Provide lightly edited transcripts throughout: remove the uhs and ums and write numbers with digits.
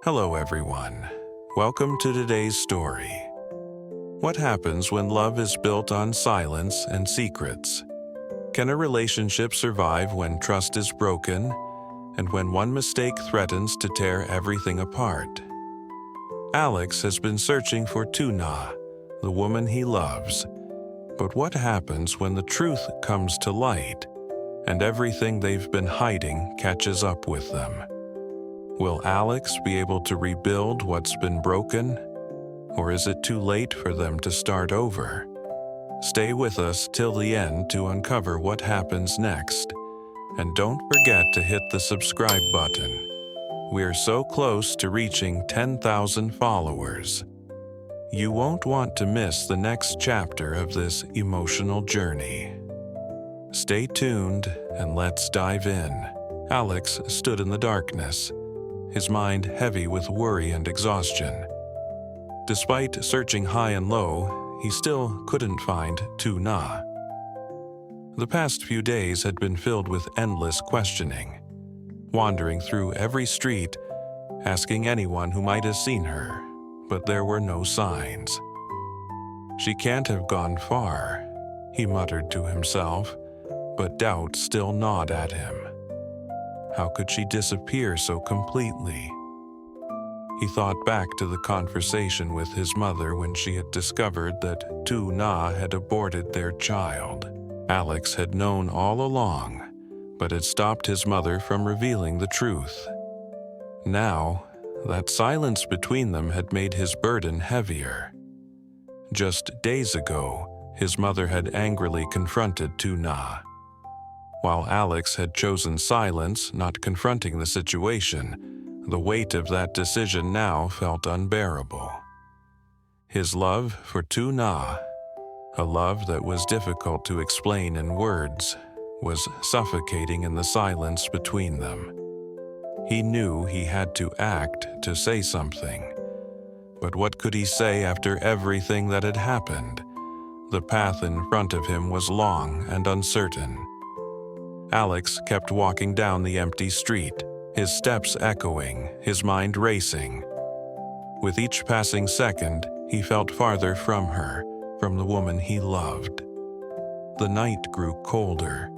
Hello everyone. Welcome to today's story. What happens when love is built on silence and secrets? Can a relationship survive when trust is broken and when one mistake threatens to tear everything apart? Alex has been searching for Tuna, the woman he loves. But what happens when the truth comes to light and everything they've been hiding catches up with them? Will Alex be able to rebuild what's been broken? Or is it too late for them to start over? Stay with us till the end to uncover what happens next. And don't forget to hit the subscribe button. We're so close to reaching 10,000 followers. You won't want to miss the next chapter of this emotional journey. Stay tuned and let's dive in. Alex stood in the darkness, his mind heavy with worry and exhaustion. Despite searching high and low, he still couldn't find Tuna. The past few days had been filled with endless questioning, wandering through every street, asking anyone who might have seen her, but there were no signs. She can't have gone far, he muttered to himself, but doubt still gnawed at him. How could she disappear so completely? He thought back to the conversation with his mother when she had discovered that Tuna had aborted their child. Alex had known all along, but had stopped his mother from revealing the truth. Now, that silence between them had made his burden heavier. Just days ago, his mother had angrily confronted Tuna. While Alex had chosen silence, not confronting the situation, the weight of that decision now felt unbearable. His love for Tuna, a love that was difficult to explain in words, was suffocating in the silence between them. He knew he had to act to say something. But what could he say after everything that had happened? The path in front of him was long and uncertain. Alex kept walking down the empty street, his steps echoing, his mind racing. With each passing second, he felt farther from her, from the woman he loved. The night grew colder,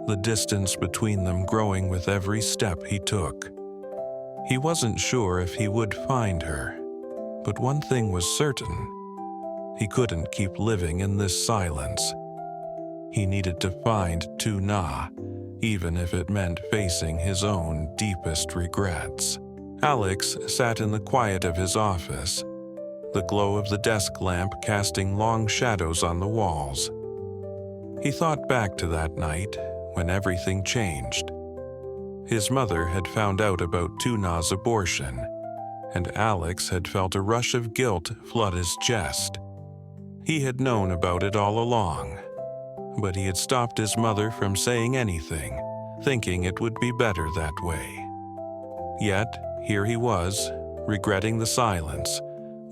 the distance between them growing with every step he took. He wasn't sure if he would find her, but one thing was certain. He couldn't keep living in this silence. He needed to find Tuna, even if it meant facing his own deepest regrets. Alex sat in the quiet of his office, the glow of the desk lamp casting long shadows on the walls. He thought back to that night when everything changed. His mother had found out about Tuna's abortion, and Alex had felt a rush of guilt flood his chest. He had known about it all along, but he had stopped his mother from saying anything, thinking it would be better that way. Yet, here he was, regretting the silence,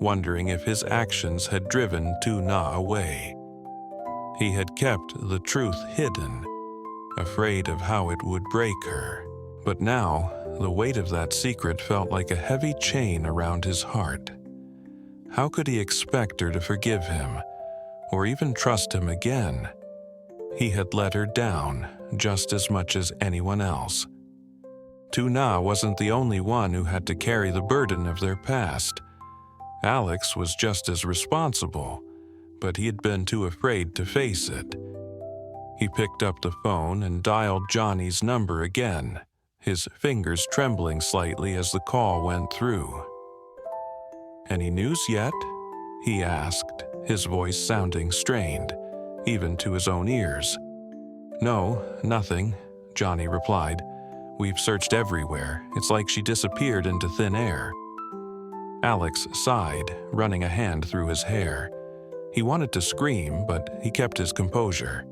wondering if his actions had driven Tuna away. He had kept the truth hidden, afraid of how it would break her. But now, the weight of that secret felt like a heavy chain around his heart. How could he expect her to forgive him, or even trust him again? He had let her down just as much as anyone else. Tuna wasn't the only one who had to carry the burden of their past. Alex was just as responsible, but he had been too afraid to face it. He picked up the phone and dialed Johnny's number again, his fingers trembling slightly as the call went through. "Any news yet?" he asked, his voice sounding strained, even to his own ears. "No, nothing," Johnny replied. "We've searched everywhere. It's like she disappeared into thin air." Alex sighed, running a hand through his hair. He wanted to scream, but he kept his composure.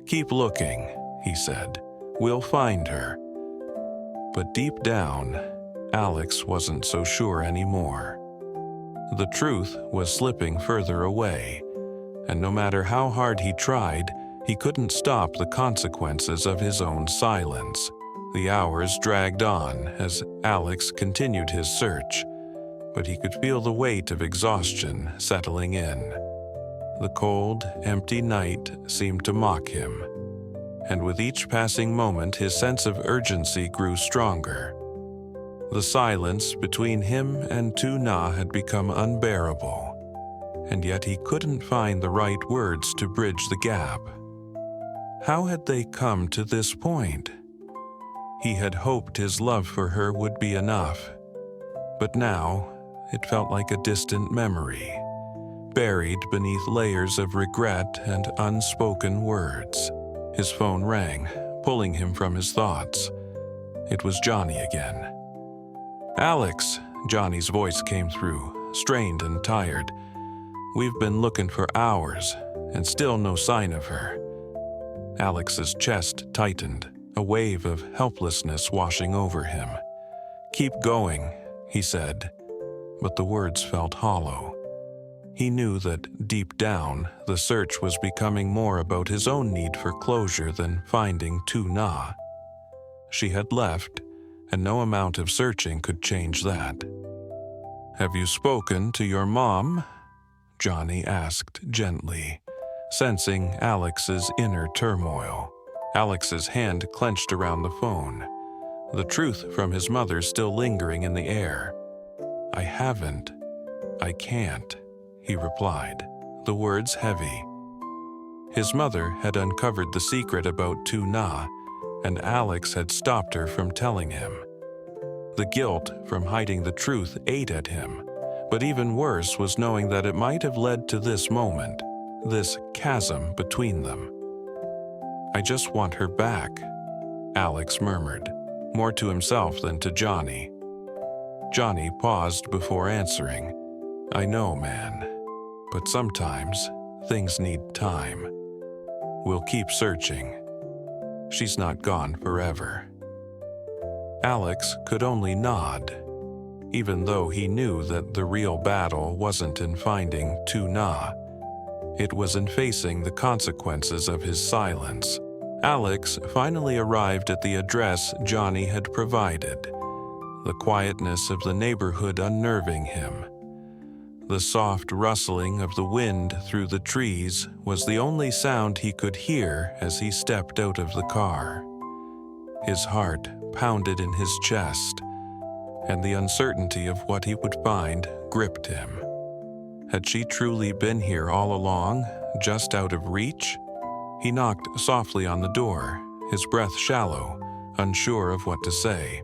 "Keep looking," he said. "We'll find her." But deep down, Alex wasn't so sure anymore. The truth was slipping further away, and no matter how hard he tried, he couldn't stop the consequences of his own silence. The hours dragged on as Alex continued his search, but he could feel the weight of exhaustion settling in. The cold, empty night seemed to mock him, and with each passing moment his sense of urgency grew stronger. The silence between him and Tuna had become unbearable, and yet he couldn't find the right words to bridge the gap. How had they come to this point? He had hoped his love for her would be enough, but now it felt like a distant memory, buried beneath layers of regret and unspoken words. His phone rang, pulling him from his thoughts. It was Johnny again. "Alex," Johnny's voice came through, strained and tired. "We've been looking for hours, and still no sign of her." Alex's chest tightened, a wave of helplessness washing over him. "Keep going," he said, but the words felt hollow. He knew that, deep down, the search was becoming more about his own need for closure than finding Tuna. She had left, and no amount of searching could change that. "Have you spoken to your mom?" Johnny asked gently, sensing Alex's inner turmoil. Alex's hand clenched around the phone, the truth from his mother still lingering in the air. "I haven't. I can't," he replied, the words heavy. His mother had uncovered the secret about Tuna, and Alex had stopped her from telling him. The guilt from hiding the truth ate at him, but even worse was knowing that it might have led to this moment, this chasm between them. "I just want her back," Alex murmured, more to himself than to Johnny. Johnny paused before answering. "I know, man, but sometimes things need time. We'll keep searching. She's not gone forever." Alex could only nod, even though he knew that the real battle wasn't in finding Tuna. It was in facing the consequences of his silence. Alex finally arrived at the address Johnny had provided, the quietness of the neighborhood unnerving him. The soft rustling of the wind through the trees was the only sound he could hear as he stepped out of the car. His heart pounded in his chest, and the uncertainty of what he would find gripped him. Had she truly been here all along, just out of reach? He knocked softly on the door, his breath shallow, unsure of what to say.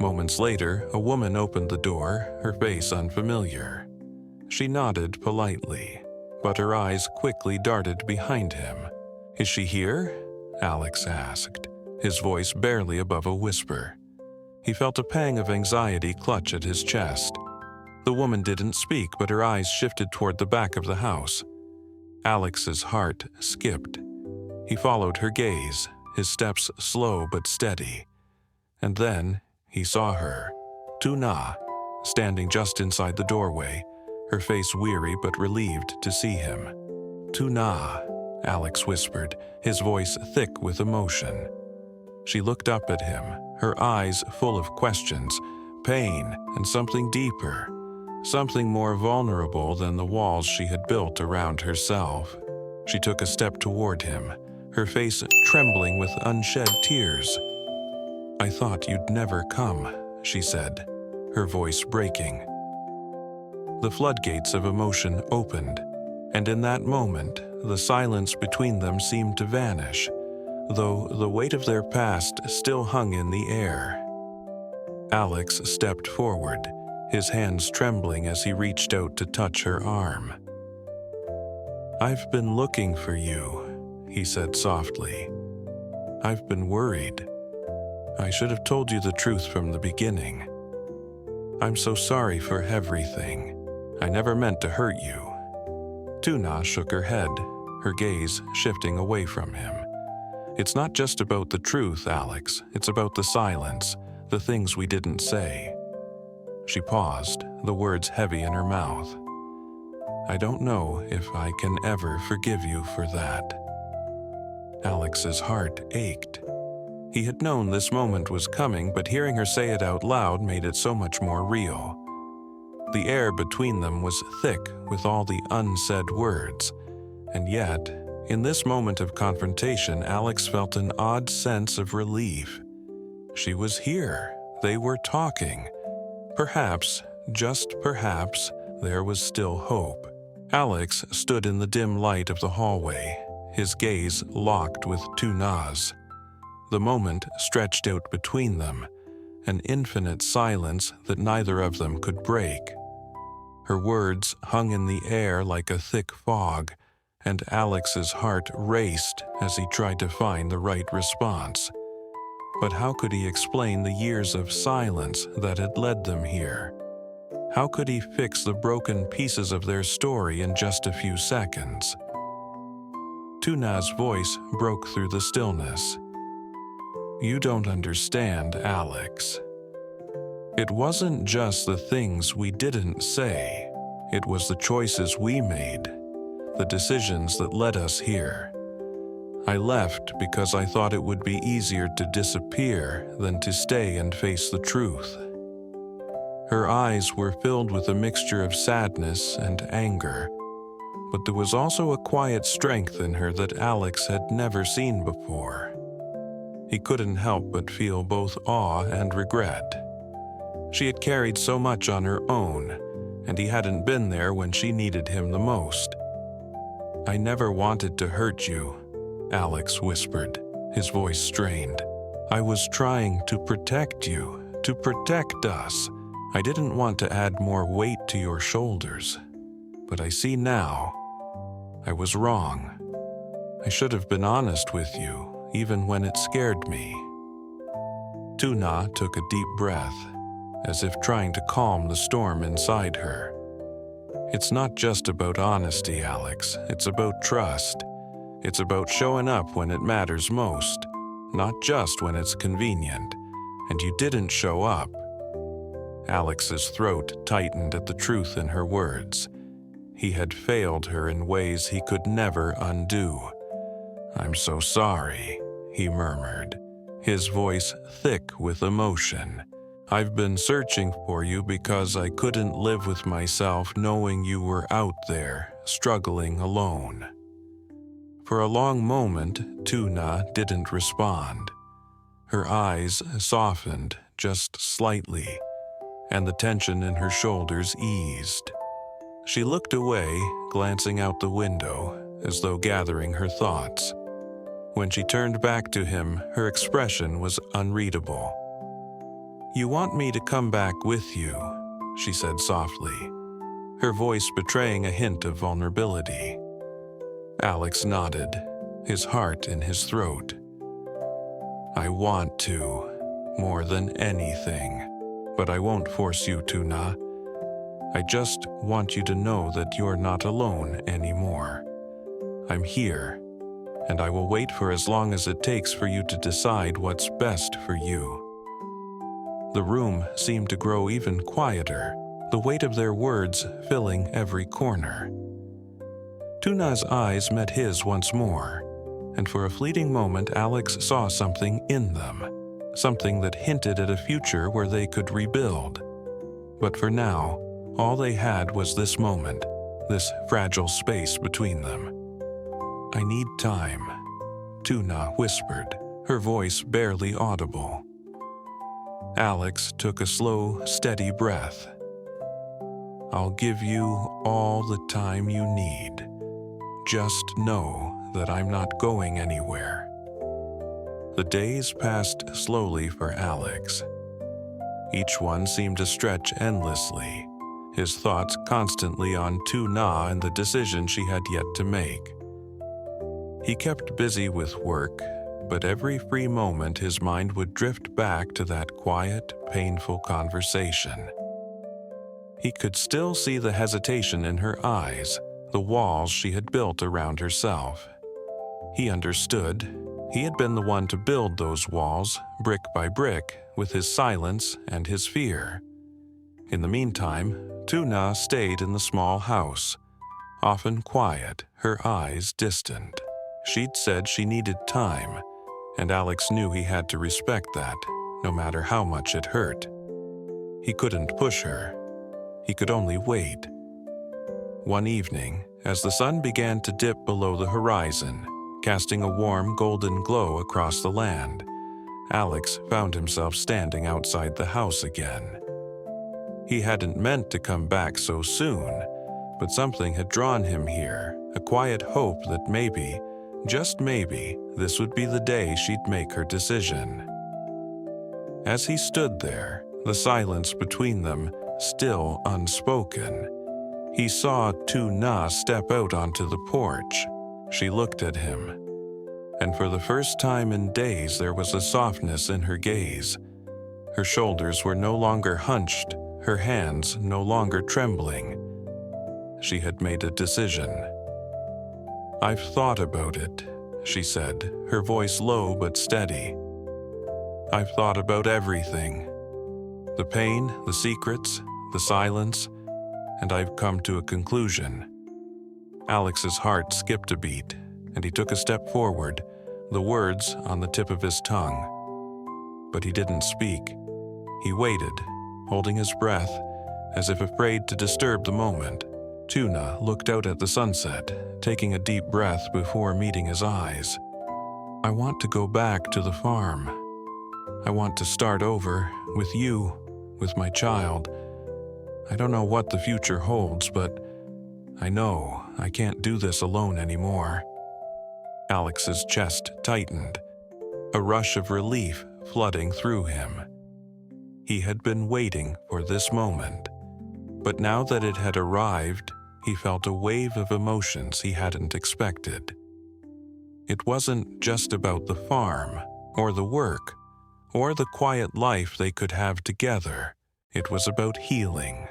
Moments later, a woman opened the door, her face unfamiliar. She nodded politely, but her eyes quickly darted behind him. "Is she here?" Alex asked, his voice barely above a whisper. He felt a pang of anxiety clutch at his chest. The woman didn't speak, but her eyes shifted toward the back of the house. Alex's heart skipped. He followed her gaze, his steps slow but steady. And then he saw her, Tuna, standing just inside the doorway, her face weary but relieved to see him. "Tuna," Alex whispered, his voice thick with emotion. She looked up at him, her eyes full of questions, pain, and something deeper, something more vulnerable than the walls she had built around herself. She took a step toward him, her face trembling with unshed tears. "I thought you'd never come," she said, her voice breaking. The floodgates of emotion opened, and in that moment, the silence between them seemed to vanish, though the weight of their past still hung in the air. Alex stepped forward, his hands trembling as he reached out to touch her arm. "I've been looking for you," he said softly. "I've been worried. I should have told you the truth from the beginning. I'm so sorry for everything. I never meant to hurt you." Tuna shook her head, her gaze shifting away from him. "It's not just about the truth, Alex. It's about the silence, the things we didn't say." She paused, the words heavy in her mouth. "I don't know if I can ever forgive you for that." Alex's heart ached. He had known this moment was coming, but hearing her say it out loud made it so much more real. The air between them was thick with all the unsaid words, and yet, in this moment of confrontation, Alex felt an odd sense of relief. She was here. They were talking. Perhaps, just perhaps, there was still hope. Alex stood in the dim light of the hallway, his gaze locked with Tuna's. The moment stretched out between them, an infinite silence that neither of them could break. Her words hung in the air like a thick fog, and Alex's heart raced as he tried to find the right response. But how could he explain the years of silence that had led them here? How could he fix the broken pieces of their story in just a few seconds? Tuna's voice broke through the stillness. "You don't understand, Alex. It wasn't just the things we didn't say. It was the choices we made, the decisions that led us here. I left because I thought it would be easier to disappear than to stay and face the truth." Her eyes were filled with a mixture of sadness and anger, but there was also a quiet strength in her that Alex had never seen before. He couldn't help but feel both awe and regret. She had carried so much on her own, and he hadn't been there when she needed him the most. "I never wanted to hurt you," Alex whispered, his voice strained. "I was trying to protect you, to protect us. I didn't want to add more weight to your shoulders. But I see now. I was wrong. I should have been honest with you, even when it scared me." Tuna took a deep breath, as if trying to calm the storm inside her. "It's not just about honesty, Alex. It's about trust. It's about showing up when it matters most, not just when it's convenient. And you didn't show up." Alex's throat tightened at the truth in her words. He had failed her in ways he could never undo. "I'm so sorry," he murmured, his voice thick with emotion. "I've been searching for you because I couldn't live with myself knowing you were out there, struggling alone." For a long moment, Tuna didn't respond. Her eyes softened just slightly, and the tension in her shoulders eased. She looked away, glancing out the window, as though gathering her thoughts. When she turned back to him, her expression was unreadable. "You want me to come back with you," she said softly, her voice betraying a hint of vulnerability. Alex nodded, his heart in his throat. "I want to, more than anything. But I won't force you, Tuna. I just want you to know that you're not alone anymore. I'm here, and I will wait for as long as it takes for you to decide what's best for you." The room seemed to grow even quieter, the weight of their words filling every corner. Tuna's eyes met his once more, and for a fleeting moment Alex saw something in them. Something that hinted at a future where they could rebuild. But for now, all they had was this moment, this fragile space between them. "I need time," Tuna whispered, her voice barely audible. Alex took a slow, steady breath. "I'll give you all the time you need. Just know that I'm not going anywhere." The days passed slowly for Alex. Each one seemed to stretch endlessly, his thoughts constantly on Tuna and the decision she had yet to make. He kept busy with work, but every free moment his mind would drift back to that quiet, painful conversation. He could still see the hesitation in her eyes, the walls she had built around herself. He understood. He had been the one to build those walls, brick by brick, with his silence and his fear. In the meantime, Tuna stayed in the small house, often quiet, her eyes distant. She'd said she needed time, and Alex knew he had to respect that, no matter how much it hurt. He couldn't push her. He could only wait. One evening, as the sun began to dip below the horizon, casting a warm golden glow across the land, Alex found himself standing outside the house again. He hadn't meant to come back so soon, but something had drawn him here, a quiet hope that maybe, just maybe, this would be the day she'd make her decision. As he stood there, the silence between them still unspoken, he saw Tuna step out onto the porch. She looked at him, and for the first time in days there was a softness in her gaze. Her shoulders were no longer hunched, her hands no longer trembling. She had made a decision. "I've thought about it," she said, her voice low but steady. "I've thought about everything. The pain, the secrets, the silence, and I've come to a conclusion." Alex's heart skipped a beat, and he took a step forward, the words on the tip of his tongue. But he didn't speak. He waited, holding his breath, as if afraid to disturb the moment. Tuna looked out at the sunset, taking a deep breath before meeting his eyes. "I want to go back to the farm. I want to start over, with you, with my child. I don't know what the future holds, but I know I can't do this alone anymore." Alex's chest tightened, a rush of relief flooding through him. He had been waiting for this moment, but now that it had arrived, he felt a wave of emotions he hadn't expected. It wasn't just about the farm, or the work, or the quiet life they could have together. It was about healing,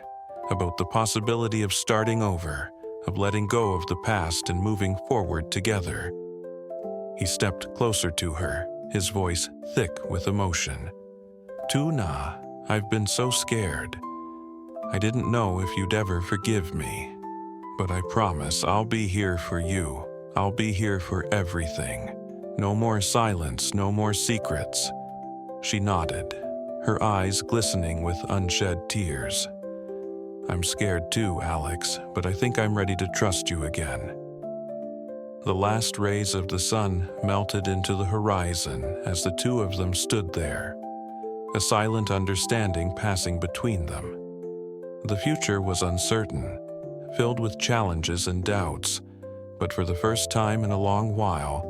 about the possibility of starting over, of letting go of the past and moving forward together. He stepped closer to her, his voice thick with emotion. "Tuna, I've been so scared. I didn't know if you'd ever forgive me. But I promise I'll be here for you. I'll be here for everything. No more silence, no more secrets." She nodded, her eyes glistening with unshed tears. "I'm scared too, Alex, but I think I'm ready to trust you again." The last rays of the sun melted into the horizon as the two of them stood there, a silent understanding passing between them. The future was uncertain, filled with challenges and doubts, but for the first time in a long while,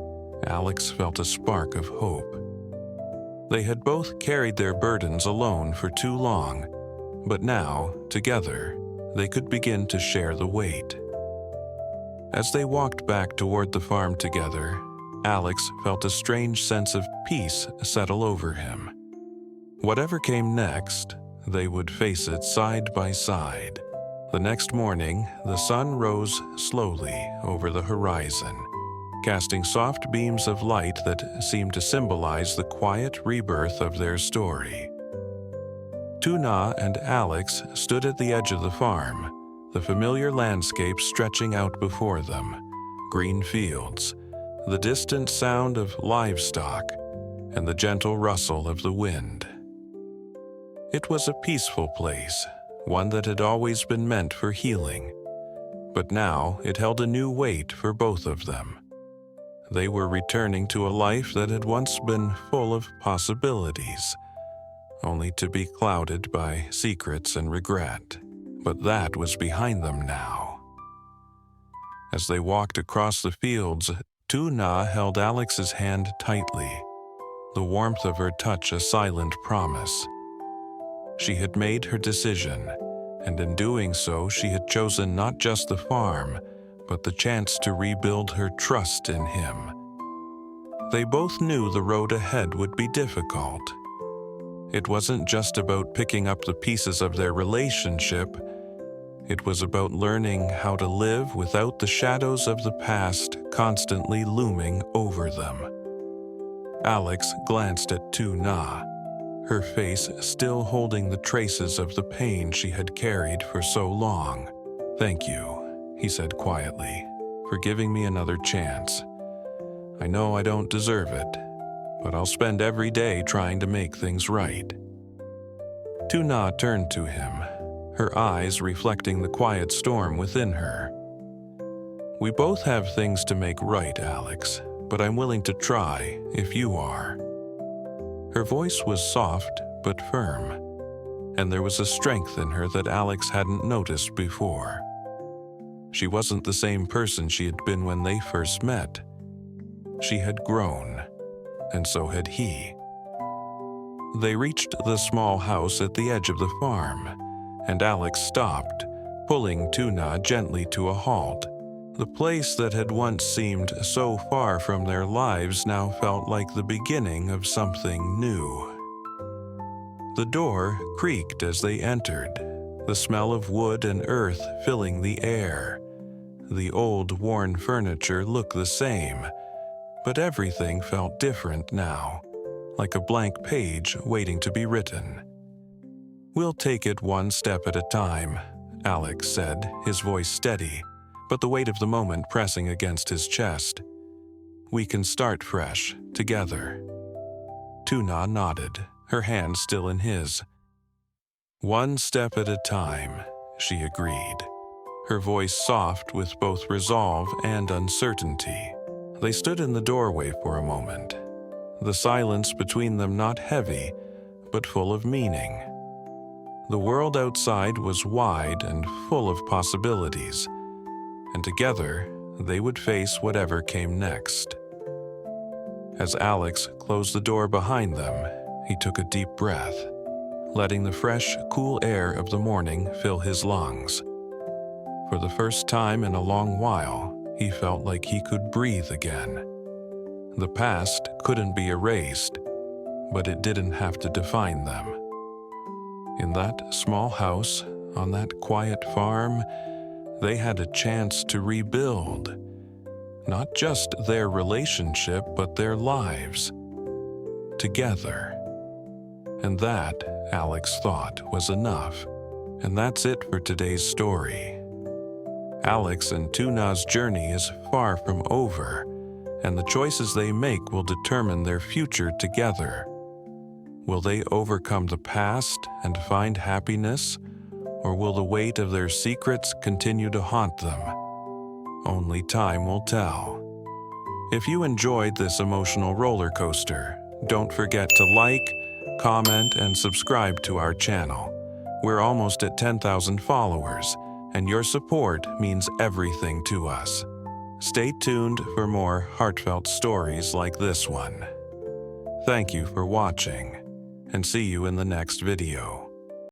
Alex felt a spark of hope. They had both carried their burdens alone for too long, but now, together, they could begin to share the weight. As they walked back toward the farm together, Alex felt a strange sense of peace settle over him. Whatever came next, they would face it side by side. The next morning, the sun rose slowly over the horizon, casting soft beams of light that seemed to symbolize the quiet rebirth of their story. Tuna and Alex stood at the edge of the farm, the familiar landscape stretching out before them, green fields, the distant sound of livestock, and the gentle rustle of the wind. It was a peaceful place, one that had always been meant for healing, but now it held a new weight for both of them. They were returning to a life that had once been full of possibilities, only to be clouded by secrets and regret. But that was behind them now. As they walked across the fields, Tuna held Alex's hand tightly, the warmth of her touch a silent promise. She had made her decision, and in doing so she had chosen not just the farm, but the chance to rebuild her trust in him. They both knew the road ahead would be difficult. It wasn't just about picking up the pieces of their relationship. It was about learning how to live without the shadows of the past constantly looming over them. Alex glanced at Tuna, her face still holding the traces of the pain she had carried for so long. "Thank you," he said quietly, "for giving me another chance. I know I don't deserve it, but I'll spend every day trying to make things right." Tuna turned to him, her eyes reflecting the quiet storm within her. "We both have things to make right, Alex, but I'm willing to try if you are." Her voice was soft but firm, and there was a strength in her that Alex hadn't noticed before. She wasn't the same person she had been when they first met. She had grown, and so had he. They reached the small house at the edge of the farm, and Alex stopped, pulling Tuna gently to a halt. The place that had once seemed so far from their lives now felt like the beginning of something new. The door creaked as they entered, the smell of wood and earth filling the air. The old, worn furniture looked the same, but everything felt different now, like a blank page waiting to be written. "We'll take it one step at a time," Alex said, his voice steady, but the weight of the moment pressing against his chest. "We can start fresh, together." Tuna nodded, her hand still in his. "One step at a time," she agreed, her voice soft with both resolve and uncertainty. They stood in the doorway for a moment, the silence between them not heavy, but full of meaning. The world outside was wide and full of possibilities, and together they would face whatever came next. As Alex closed the door behind them, he took a deep breath, letting the fresh, cool air of the morning fill his lungs. For the first time in a long while, he felt like he could breathe again. The past couldn't be erased, but it didn't have to define them. In that small house, on that quiet farm, they had a chance to rebuild. Not just their relationship, but their lives. Together. And that, Alex thought, was enough. And that's it for today's story. Alex and Tuna's journey is far from over, and the choices they make will determine their future together. Will they overcome the past and find happiness, or will the weight of their secrets continue to haunt them? Only time will tell. If you enjoyed this emotional roller coaster, don't forget to like, comment, and subscribe to our channel. We're almost at 10,000 followers, and your support means everything to us. Stay tuned for more heartfelt stories like this one. Thank you for watching, and see you in the next video.